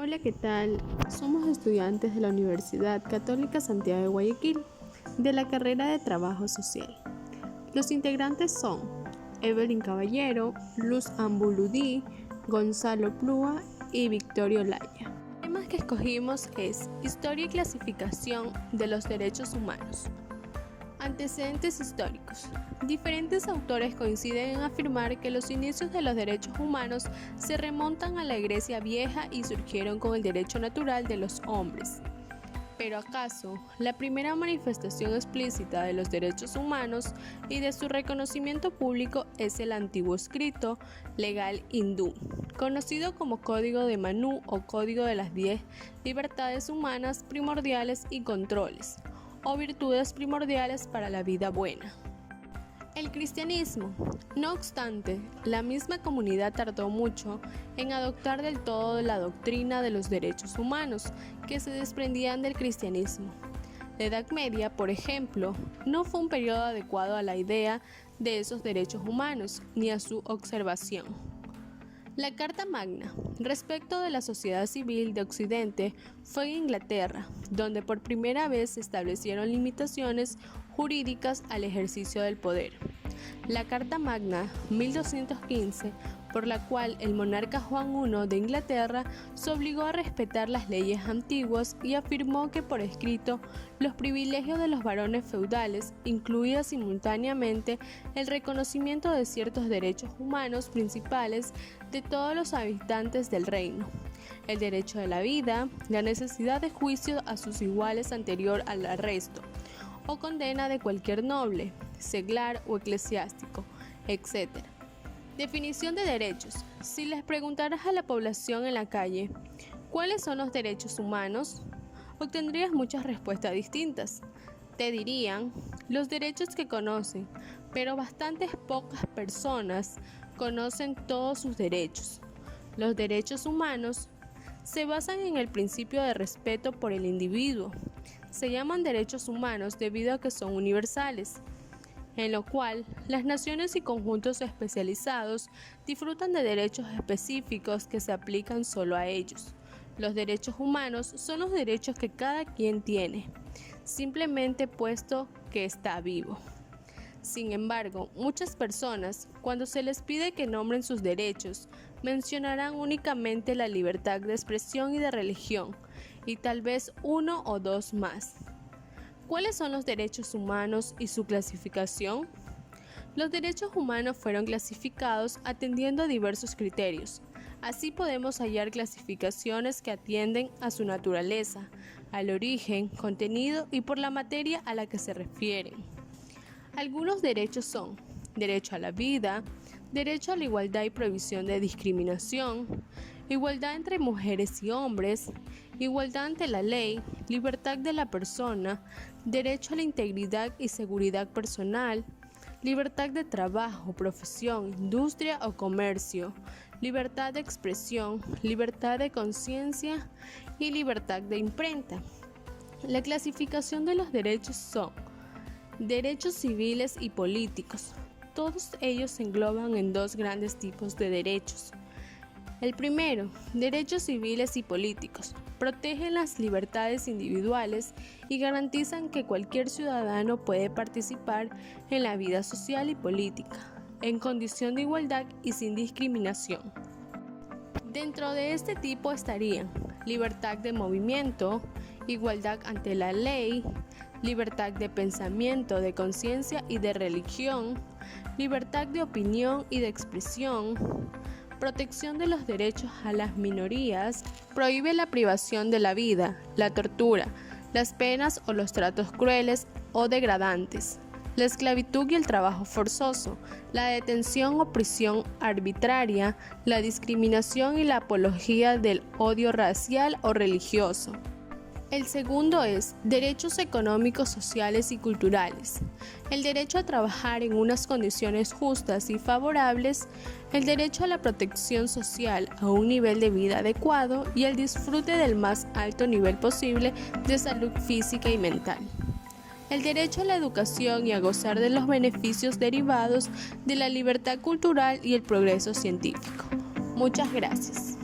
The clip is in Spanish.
Hola, ¿qué tal? Somos estudiantes de la Universidad Católica Santiago de Guayaquil, de la carrera de Trabajo Social. Los integrantes son Evelyn Caballero, Luz Ambuludí, Gonzalo Plúa y Victorio Laya. El tema que escogimos es Historia y clasificación de los derechos humanos. Antecedentes históricos. Diferentes autores coinciden en afirmar que los inicios de los derechos humanos se remontan a la Grecia vieja y surgieron con el derecho natural de los hombres. Pero ¿acaso la primera manifestación explícita de los derechos humanos y de su reconocimiento público es el antiguo escrito legal hindú, conocido como Código de Manú o Código de las 10 libertades humanas primordiales y controles, o virtudes primordiales para la vida buena? El cristianismo. No obstante, la misma comunidad tardó mucho en adoptar del todo la doctrina de los derechos humanos que se desprendían del cristianismo. La Edad Media, por ejemplo, no fue un periodo adecuado a la idea de esos derechos humanos ni a su observación. La Carta Magna, respecto de la sociedad civil de Occidente, fue en Inglaterra, donde por primera vez se establecieron limitaciones jurídicas al ejercicio del poder. La Carta Magna 1215, por la cual el monarca Juan I de Inglaterra se obligó a respetar las leyes antiguas y afirmó que por escrito los privilegios de los varones feudales incluía simultáneamente el reconocimiento de ciertos derechos humanos principales de todos los habitantes del reino: el derecho de la vida, la necesidad de juicio a sus iguales anterior al arresto o condena de cualquier noble, seglar o eclesiástico, etc. Definición de derechos. Si les preguntaras a la población en la calle, ¿cuáles son los derechos humanos?, obtendrías muchas respuestas distintas. Te dirían los derechos que conocen, pero bastantes pocas personas conocen todos sus derechos. Los derechos humanos se basan en el principio de respeto por el individuo. Se llaman derechos humanos debido a que son universales, en lo cual las naciones y conjuntos especializados disfrutan de derechos específicos que se aplican solo a ellos. Los derechos humanos son los derechos que cada quien tiene, simplemente puesto que está vivo. Sin embargo, muchas personas, cuando se les pide que nombren sus derechos, mencionarán únicamente la libertad de expresión y de religión, y tal vez uno o dos más. ¿Cuáles son los derechos humanos y su clasificación? Los derechos humanos fueron clasificados atendiendo a diversos criterios. Así podemos hallar clasificaciones que atienden a su naturaleza, al origen, contenido y por la materia a la que se refieren. Algunos derechos son: derecho a la vida, derecho a la igualdad y prohibición de discriminación, igualdad entre mujeres y hombres, igualdad ante la ley, libertad de la persona, derecho a la integridad y seguridad personal, libertad de trabajo, profesión, industria o comercio, libertad de expresión, libertad de conciencia y libertad de imprenta. La clasificación de los derechos son: derechos civiles y políticos. Todos ellos se engloban en dos grandes tipos de derechos. El primero, derechos civiles y políticos, protegen las libertades individuales y garantizan que cualquier ciudadano puede participar en la vida social y política, en condición de igualdad y sin discriminación. Dentro de este tipo estarían libertad de movimiento, igualdad ante la ley, libertad de pensamiento, de conciencia y de religión, libertad de opinión y de expresión, protección de los derechos a las minorías, prohíbe la privación de la vida, la tortura, las penas o los tratos crueles o degradantes, la esclavitud y el trabajo forzoso, la detención o prisión arbitraria, la discriminación y la apología del odio racial o religioso. El segundo es derechos económicos, sociales y culturales. El derecho a trabajar en unas condiciones justas y favorables, el derecho a la protección social a un nivel de vida adecuado y el disfrute del más alto nivel posible de salud física y mental. El derecho a la educación y a gozar de los beneficios derivados de la libertad cultural y el progreso científico. Muchas gracias.